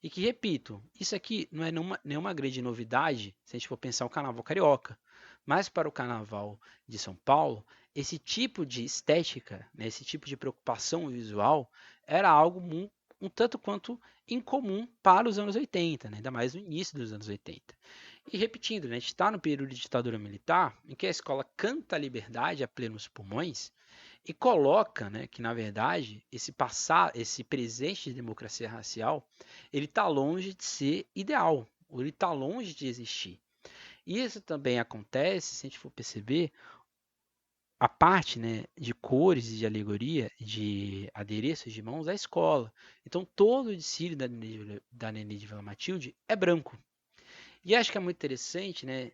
E que, repito, isso aqui não é nenhuma grande novidade se a gente for pensar o carnaval carioca. Mas para o carnaval de São Paulo, esse tipo de estética, né, esse tipo de preocupação visual, era algo um tanto quanto incomum para os anos 80, né, ainda mais no início dos anos 80. E repetindo, né, a gente está no período de ditadura militar, em que a escola canta a liberdade a plenos pulmões, e coloca, né, que na verdade esse presente de democracia racial, ele está longe de ser ideal, ou ele está longe de existir. E isso também acontece, se a gente for perceber, a parte, né, de cores e de alegoria, de adereços de mãos da escola. Então todo o desfile da Nenê de Vila Matilde é branco. E acho que é muito interessante, né?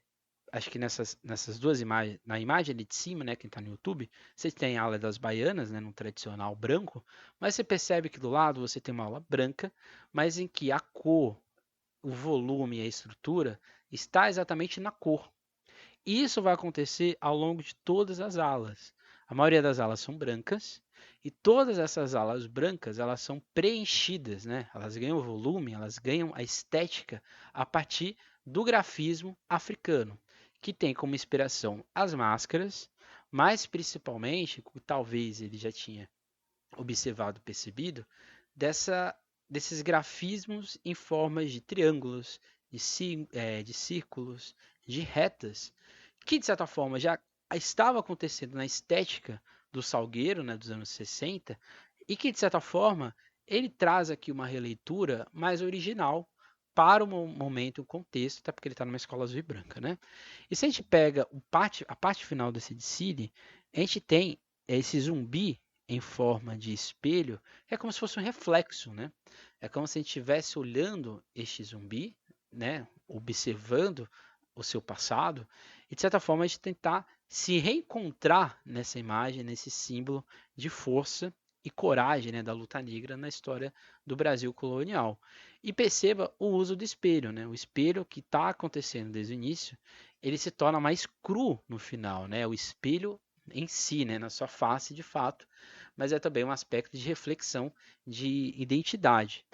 Acho que nessas duas imagens, na imagem ali de cima, né, quem está no YouTube, você tem a ala das baianas, né, no tradicional branco, mas você percebe que do lado você tem uma ala branca, mas em que a cor, o volume e a estrutura está exatamente na cor. E isso vai acontecer ao longo de todas as alas. A maioria das alas são brancas e todas essas alas brancas elas são preenchidas, né? Elas ganham volume, elas ganham a estética a partir do grafismo africano, que tem como inspiração as máscaras, mas principalmente, talvez ele já tinha observado, percebido, dessa, desses grafismos em formas de triângulos, de círculos, de retas, que de certa forma já estava acontecendo na estética do Salgueiro, né, dos anos 60, e que de certa forma ele traz aqui uma releitura mais original para o momento, o contexto, até porque ele está numa escola azul e branca, né? E se a gente pega a parte final desse desfile, a gente tem esse zumbi em forma de espelho, é como se fosse um reflexo, né? É como se a gente estivesse olhando este zumbi, né? Observando o seu passado, e de certa forma a gente tentar se reencontrar nessa imagem, nesse símbolo de força e coragem, né, da luta negra na história do Brasil colonial. E perceba o uso do espelho, né? O espelho que está acontecendo desde o início, ele se torna mais cru no final, né? O espelho em si, né, na sua face de fato, mas é também um aspecto de reflexão de identidade.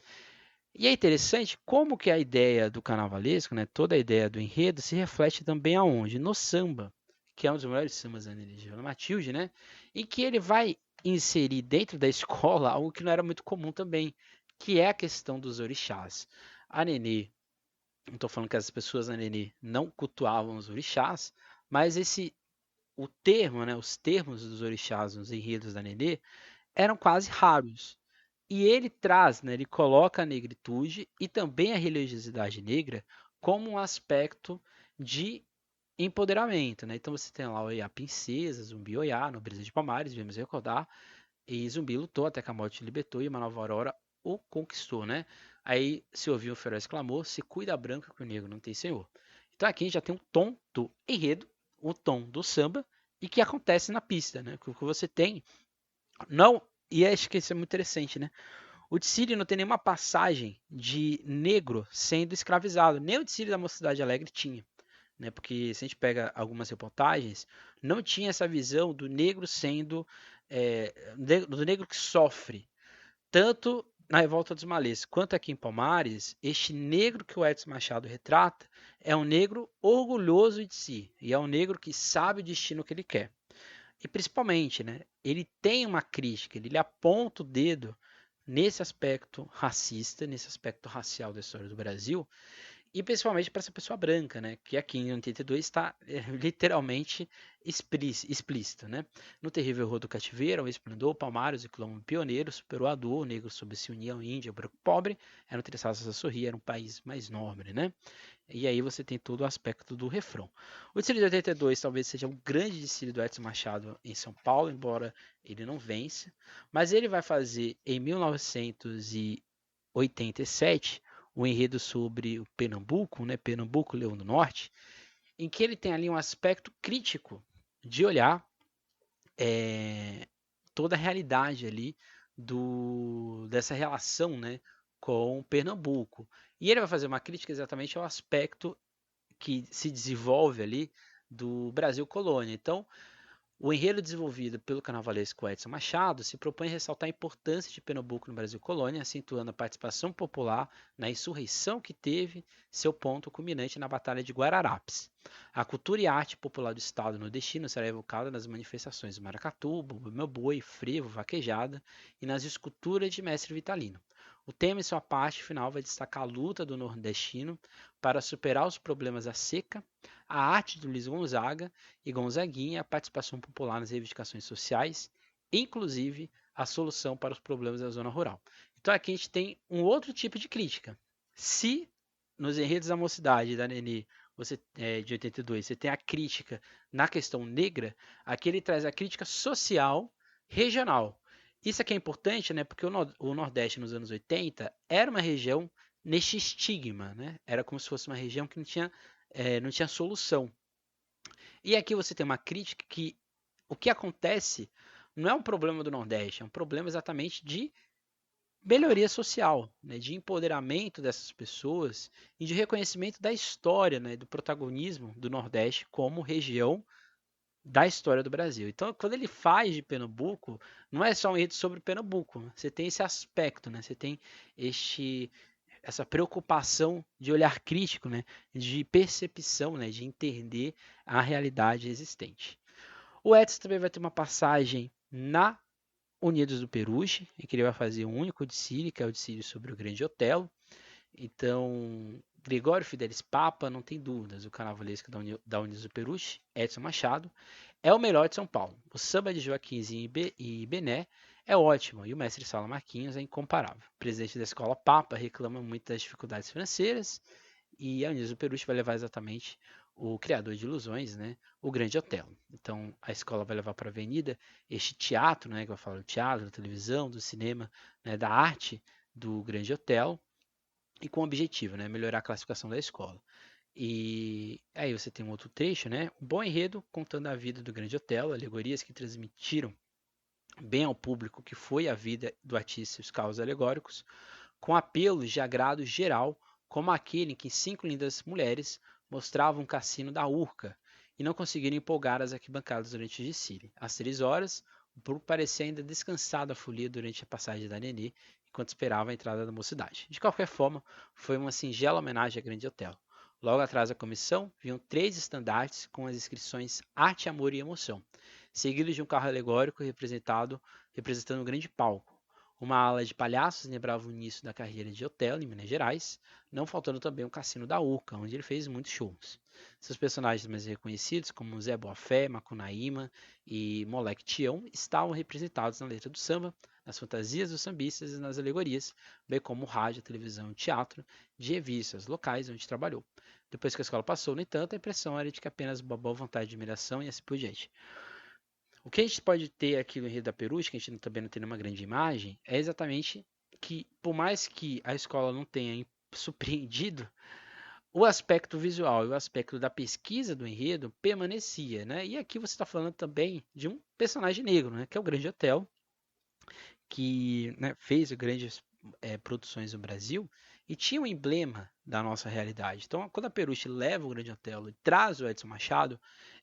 E é interessante como que a ideia do carnavalesco, né, toda a ideia do enredo, se reflete também aonde? No samba, que é um dos maiores sambas da Eligio Matilde, né, em que ele vai inserir dentro da escola algo que não era muito comum também, que é a questão dos orixás. A Nenê, não estou falando que as pessoas da Nenê não cultuavam os orixás, mas o termo, né, os termos dos orixás nos enredos da Nenê eram quase raros. E ele traz, né, ele coloca a negritude e também a religiosidade negra como um aspecto de empoderamento, né? Então você tem lá o Oiá Princesa, Zumbi Oiá, Nobreza de Palmares, vamos recordar, e Zumbi lutou até que a morte o libertou e uma nova aurora o conquistou, né? Aí se ouviu o feroz clamor, se cuida branca que o negro não tem senhor. Então aqui a gente já tem um tom do enredo, o tom do samba, e que acontece na pista, né? O que você tem, não, e acho que isso é muito interessante, né? O Tsiri não tem nenhuma passagem de negro sendo escravizado. Nem o Tsiri da Mocidade Alegre tinha. Né? Porque se a gente pega algumas reportagens, não tinha essa visão do negro sendo. Do negro que sofre. Tanto na Revolta dos Malês quanto aqui em Palmares, este negro que o Edson Machado retrata é um negro orgulhoso de si. E é um negro que sabe o destino que ele quer. E principalmente, né, ele tem uma crítica, ele aponta o dedo nesse aspecto racista, nesse aspecto racial da história do Brasil, e principalmente para essa pessoa branca, né, que aqui em 82 está literalmente explícito. Né? No terrível Rua do Cativeiro, o esplendor, Palmares e Quilombo pioneiro, superou a dor, o negro soube se unir ao índio, ao branco pobre, eram interessados a sorrir, era um país mais nobre. Né? E aí você tem todo o aspecto do refrão. O desfile de 82 talvez seja um grande desfile do Edson Machado em São Paulo, embora ele não vença. Mas ele vai fazer em 1987 o enredo sobre o Pernambuco, né, Pernambuco, Leão do Norte, em que ele tem ali um aspecto crítico de olhar toda a realidade ali dessa relação, né, com Pernambuco. E ele vai fazer uma crítica exatamente ao aspecto que se desenvolve ali do Brasil colônia. Então, o enredo desenvolvido pelo carnavalesco Edson Machado se propõe a ressaltar a importância de Pernambuco no Brasil colônia, acentuando a participação popular na insurreição que teve seu ponto culminante na Batalha de Guararapes. A cultura e a arte popular do estado nordestino será evocada nas manifestações do maracatu, bumba meu boi, frevo, vaquejada e nas esculturas de Mestre Vitalino. O tema, em sua parte final, vai destacar a luta do nordestino para superar os problemas da seca, a arte de Luiz Gonzaga e Gonzaguinha, a participação popular nas reivindicações sociais, inclusive a solução para os problemas da zona rural. Então aqui a gente tem um outro tipo de crítica. Se nos enredos da mocidade da Nenê, de 82, você tem a crítica na questão negra, aqui ele traz a crítica social regional. Isso aqui é importante, né, porque o Nordeste nos anos 80 era uma região neste estigma, né? Era como se fosse uma região que não tinha solução. E aqui você tem uma crítica que o que acontece não é um problema do Nordeste, é um problema exatamente de melhoria social, né, de empoderamento dessas pessoas e de reconhecimento da história, né, do protagonismo do Nordeste como região da história do Brasil. Então, quando ele faz de Pernambuco, não é só um enredo sobre Pernambuco, né? Você tem esse aspecto, né? Você tem essa preocupação de olhar crítico, né? De percepção, né? De entender a realidade existente. O Edson também vai ter uma passagem na Unidos do Peruche, em que ele vai fazer um único Odyssey, que é o Odyssey sobre o Grande Otelo. Então, Gregório Fidelis Papa, não tem dúvidas, o carnavalesco da Unidos do Peruche, Edson Machado, é o melhor de São Paulo. O samba de Joaquinzinho e Bené é ótimo, e o mestre Sala Marquinhos é incomparável. O presidente da escola Papa reclama muito das dificuldades financeiras, e a Unidos do Peruche vai levar exatamente o criador de ilusões, né, o Grande Otelo. Então, a escola vai levar para a avenida este teatro, né, que eu falo do teatro, da televisão, do cinema, né, da arte do Grande Otelo, e com o objetivo, né, melhorar a classificação da escola. E aí você tem um outro trecho, né, um bom enredo contando a vida do Grande Otelo, alegorias que transmitiram bem ao público que foi a vida do artista e os caos alegóricos, com apelos de agrado geral, como aquele em que 5 lindas mulheres mostravam um cassino da Urca e não conseguiram empolgar as arquibancadas durante o desfile. Às 3 horas, o público parecia ainda descansado da folia durante a passagem da Nenê, enquanto esperava a entrada da mocidade. De qualquer forma, foi uma singela homenagem à Grande Otelo. Logo atrás da comissão, vinham 3 estandartes com as inscrições Arte, Amor e Emoção, seguidos de um carro alegórico representando um grande palco. Uma ala de palhaços lembrava o início da carreira de Otelo em Minas Gerais, não faltando também o Cassino da Urca, onde ele fez muitos shows. Seus personagens mais reconhecidos, como Zé Boafé, Macunaíma e Moleque Tião, estavam representados na letra do samba, nas fantasias dos sambistas e nas alegorias, bem como rádio, televisão e teatro, de revistas locais onde trabalhou. Depois que a escola passou, no entanto, a impressão era de que apenas uma boa vontade de admiração e assim por diante. O que a gente pode ter aqui no Enredo da Peruche, que a gente também não tem nenhuma grande imagem, é exatamente que, por mais que a escola não tenha surpreendido, o aspecto visual e o aspecto da pesquisa do enredo permanecia, né? E aqui você está falando também de um personagem negro, né? Que é o Grande Hotel, que, né, fez grandes produções no Brasil e tinha um emblema da nossa realidade. Então, quando a Peruche leva o Grande Otelo e traz o Edson Machado,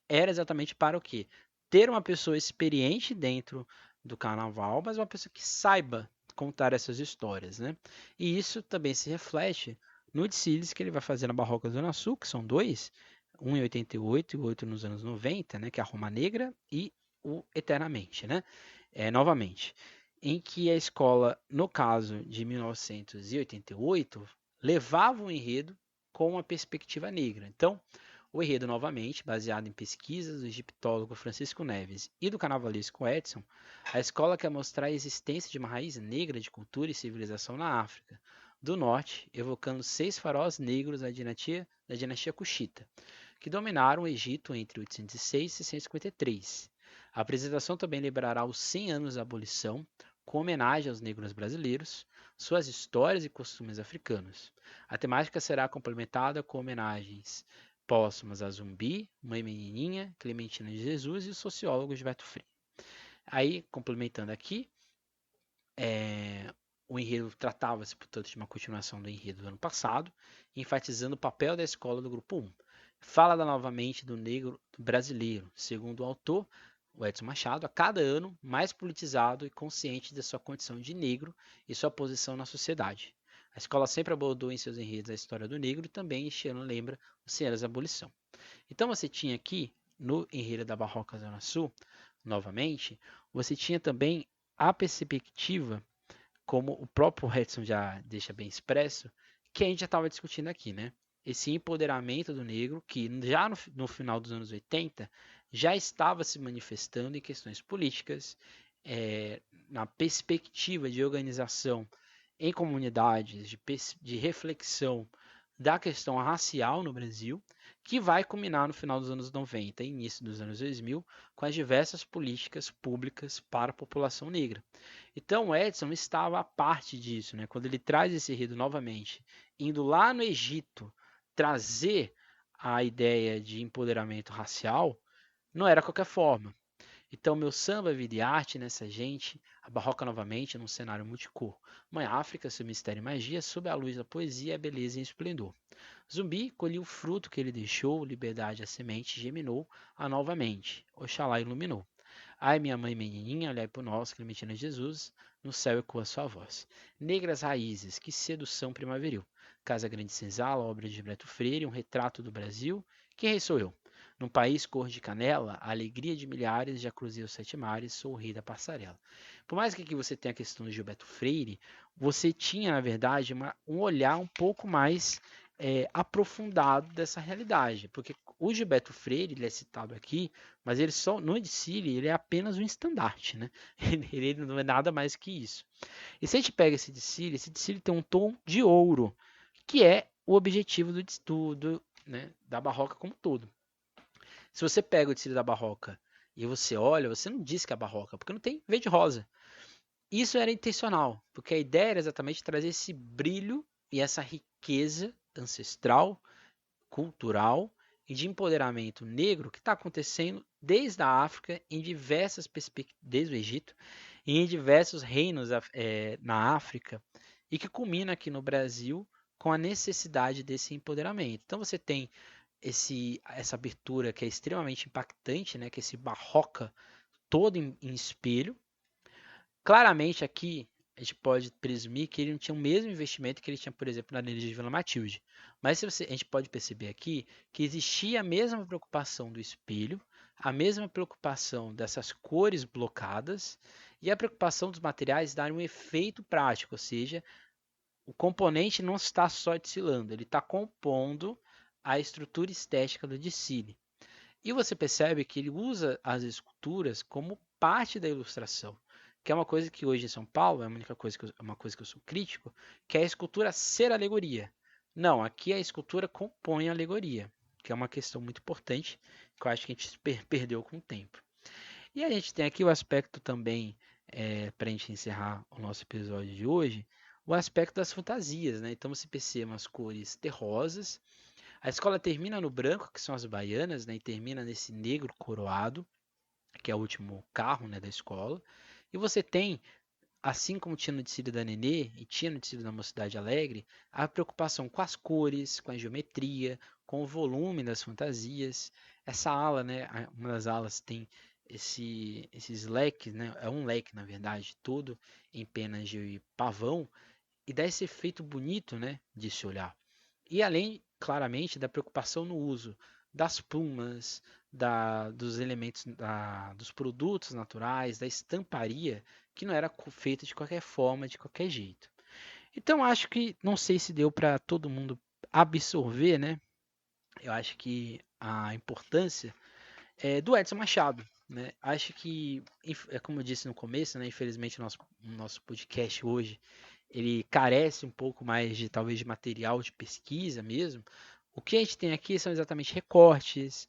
era exatamente para o quê? Ter uma pessoa experiente dentro do carnaval, mas uma pessoa que saiba contar essas histórias, né? E isso também se reflete no desfiles que ele vai fazer na Barroca Zona Sul, que são dois, um em 88 e o outro nos anos 90, né? Que é a Roma Negra e o Eternamente, né? Novamente, em que a escola, no caso de 1988, levava um enredo com uma perspectiva negra. Então, o enredo, novamente, baseado em pesquisas do egiptólogo Francisco Neves e do carnavalesco Edson, a escola quer mostrar a existência de uma raiz negra de cultura e civilização na África do Norte, evocando 6 faraós negros da dinastia Cuxita, que dominaram o Egito entre 806 e 653. A apresentação também lembrará os 100 anos da abolição, com homenagem aos negros brasileiros. suas histórias e costumes africanos. A temática será complementada com homenagens póstumas a Zumbi, Mãe Menininha, Clementina de Jesus e o sociólogo Gilberto Freire. Aí, complementando aqui, o enredo tratava-se, portanto, de uma continuação do enredo do ano passado, enfatizando o papel da escola do Grupo 1. Fala novamente do negro brasileiro, segundo o autor, o Edson Machado, a cada ano mais politizado e consciente da sua condição de negro e sua posição na sociedade. A escola sempre abordou em seus enredos a história do negro e também este ano lembra os cenas da abolição. Então você tinha aqui, no enredo da Barroca Zona Sul, novamente, você tinha também a perspectiva, como o próprio Edson já deixa bem expresso, que a gente já estava discutindo aqui, né? Esse empoderamento do negro, que já no final dos anos 80 já estava se manifestando em questões políticas, na perspectiva de organização em comunidades, de reflexão da questão racial no Brasil, que vai culminar no final dos anos 90 e início dos anos 2000 com as diversas políticas públicas para a população negra. Então o Edson estava à parte disso, né? Quando ele traz esse enredo novamente, indo lá no Egito trazer a ideia de empoderamento racial, não era qualquer forma. Então, meu samba, vida e arte nessa gente, a barroca novamente num cenário multicor. Mãe África, seu mistério e magia, sob a luz da poesia, a beleza e esplendor. Zumbi colheu o fruto que ele deixou, liberdade a semente, geminou a novamente. Oxalá iluminou. Ai, minha mãe menininha, olhai por nós, Clementina Jesus, no céu ecoa sua voz. Negras raízes, que sedução primaveril. Casa Grande Senzala, obra de Gilberto Freire, um retrato do Brasil. Quem rei sou eu? Num país cor de canela, a alegria de milhares, já cruzei os 7 mares, sou o rei da passarela. Por mais que aqui você tenha a questão de Gilberto Freire, você tinha, na verdade, um olhar um pouco mais aprofundado dessa realidade, porque o Gilberto Freire, ele é citado aqui, mas ele só no Edicílio, ele é apenas um estandarte, né? Ele não é nada mais que isso. E se a gente pega esse Edicílio tem um tom de ouro, que é o objetivo né, da barroca como um todo. Se você pega o Edicílio da barroca e você olha, você não diz que é barroca, porque não tem verde rosa. Isso era intencional, porque a ideia era exatamente trazer esse brilho e essa riqueza ancestral, cultural e de empoderamento negro que está acontecendo desde a África, em diversas perspectivas, desde o Egito, e em diversos reinos na África, e que culmina aqui no Brasil com a necessidade desse empoderamento. Então você tem essa abertura que é extremamente impactante, né, que é esse barroca todo em espelho. Claramente aqui a gente pode presumir que ele não tinha o mesmo investimento que ele tinha, por exemplo, na energia de Vila Matilde. Mas se a gente pode perceber aqui que existia a mesma preocupação do espelho, a mesma preocupação dessas cores blocadas e a preocupação dos materiais darem um efeito prático, ou seja, o componente não está só desfilando, ele está compondo a estrutura estética do desfile. E você percebe que ele usa as esculturas como parte da ilustração, que é uma coisa que hoje em São Paulo é uma coisa que eu sou crítico, que é a escultura ser alegoria. Não, aqui a escultura compõe a alegoria, que é uma questão muito importante, que eu acho que a gente perdeu com o tempo. E a gente tem aqui o aspecto também, para a gente encerrar o nosso episódio de hoje, o aspecto das fantasias, né? Então você percebe as cores terrosas, a escola termina no branco, que são as baianas, né, e termina nesse negro coroado, que é o último carro, né, da escola. E você tem, assim como tinha no desfile da Nenê e tinha no desfile da Mocidade Alegre, a preocupação com as cores, com a geometria, com o volume das fantasias. Essa ala, né, uma das alas tem esses leques, né, é um leque na verdade, todo em penas de pavão, e dá esse efeito bonito, né, de se olhar. E além, claramente, da preocupação no uso das plumas, dos elementos, dos produtos naturais, da estamparia, que não era feita de qualquer forma, de qualquer jeito. Então, acho que, não sei se deu para todo mundo absorver, né? Eu acho que a importância é do Edson Machado. Né? Acho que, como eu disse no começo, né? Infelizmente o nosso podcast hoje ele carece um pouco mais de talvez de material de pesquisa mesmo. O que a gente tem aqui são exatamente recortes,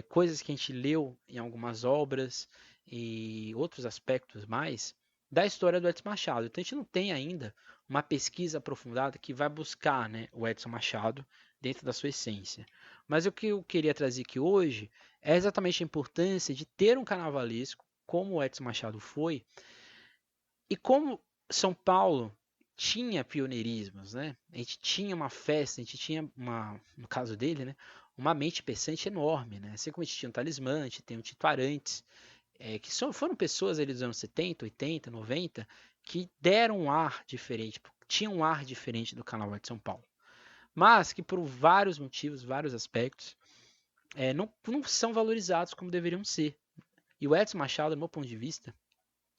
coisas que a gente leu em algumas obras e outros aspectos mais. da história do Edson Machado. Então a gente não tem ainda uma pesquisa aprofundada que vai buscar, né, o Edson Machado dentro da sua essência. Mas o que eu queria trazer aqui hoje é exatamente a importância de ter um carnavalesco como o Edson Machado foi e como São Paulo tinha pioneirismos, né? A gente tinha uma festa, a gente tinha uma, no caso dele, né, uma mente pensante enorme, né? Assim como a gente tinha o Talismã, a gente tem o Tito Arantes, que foram pessoas ali dos anos 70, 80, 90 que deram um ar diferente, tinham um ar diferente do Carnaval de São Paulo. Mas que por vários motivos, vários aspectos, não são valorizados como deveriam ser. E o Edson Machado, do meu ponto de vista,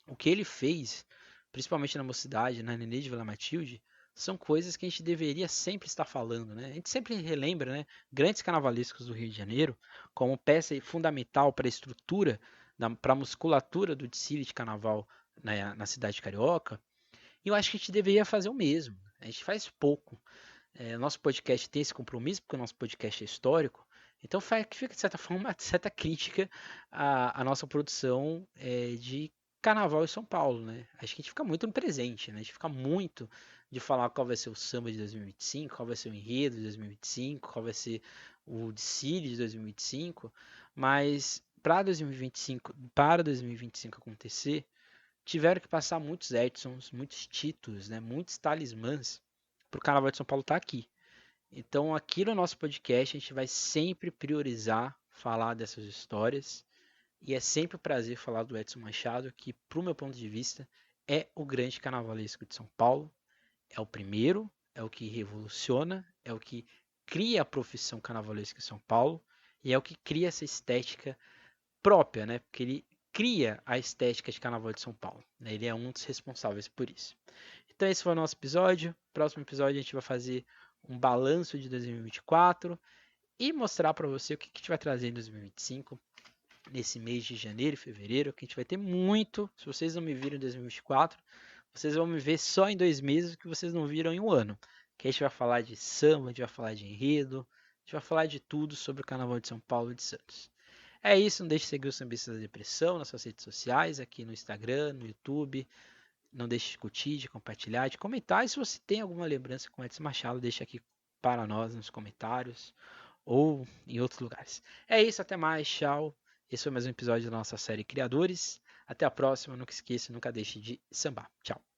o que ele fez, principalmente na Mocidade, na Nenê de Vila Matilde, são coisas que a gente deveria sempre estar falando, né? A gente sempre relembra, né, grandes carnavalescos do Rio de Janeiro como peça fundamental para a estrutura, para a musculatura do desfile de carnaval na cidade carioca. E eu acho que a gente deveria fazer o mesmo. A gente faz pouco. Nosso podcast tem esse compromisso, porque o nosso podcast é histórico. Então fica, de certa forma, uma certa crítica à nossa produção de Carnaval em São Paulo, né? Acho que a gente fica muito no presente, né? A gente fica muito de falar qual vai ser o samba de 2025, qual vai ser o enredo de 2025, qual vai ser o desfile de 2025, mas para 2025 acontecer, tiveram que passar muitos Edsons, muitos títulos, né? Muitos talismãs para o Carnaval de São Paulo estar aqui. Então, aqui no nosso podcast, a gente vai sempre priorizar falar dessas histórias. E é sempre um prazer falar do Edson Machado, que, pro meu ponto de vista, é o grande carnavalesco de São Paulo. É o primeiro, é o que revoluciona, é o que cria a profissão carnavalesca em São Paulo e é o que cria essa estética própria, né? Porque ele cria a estética de carnaval de São Paulo, né? Ele é um dos responsáveis por isso. Então esse foi o nosso episódio. Próximo episódio a gente vai fazer um balanço de 2024 e mostrar para você o que a gente vai trazer em 2025, nesse mês de janeiro e fevereiro, que a gente vai ter muito. Se vocês não me viram em 2024, vocês vão me ver só em 2 meses, que vocês não viram em um ano. Que a gente vai falar de samba, a gente vai falar de enredo, a gente vai falar de tudo sobre o Carnaval de São Paulo e de Santos. É isso, não deixe de seguir o Sambistas da Depressão nas suas redes sociais, aqui no Instagram, no YouTube. Não deixe de curtir, de compartilhar, de comentar. E se você tem alguma lembrança com Edson Machado, deixa aqui para nós nos comentários ou em outros lugares. É isso, até mais, tchau. Esse foi mais um episódio da nossa série Criadores. Até a próxima, nunca esqueça, nunca deixe de sambar. Tchau.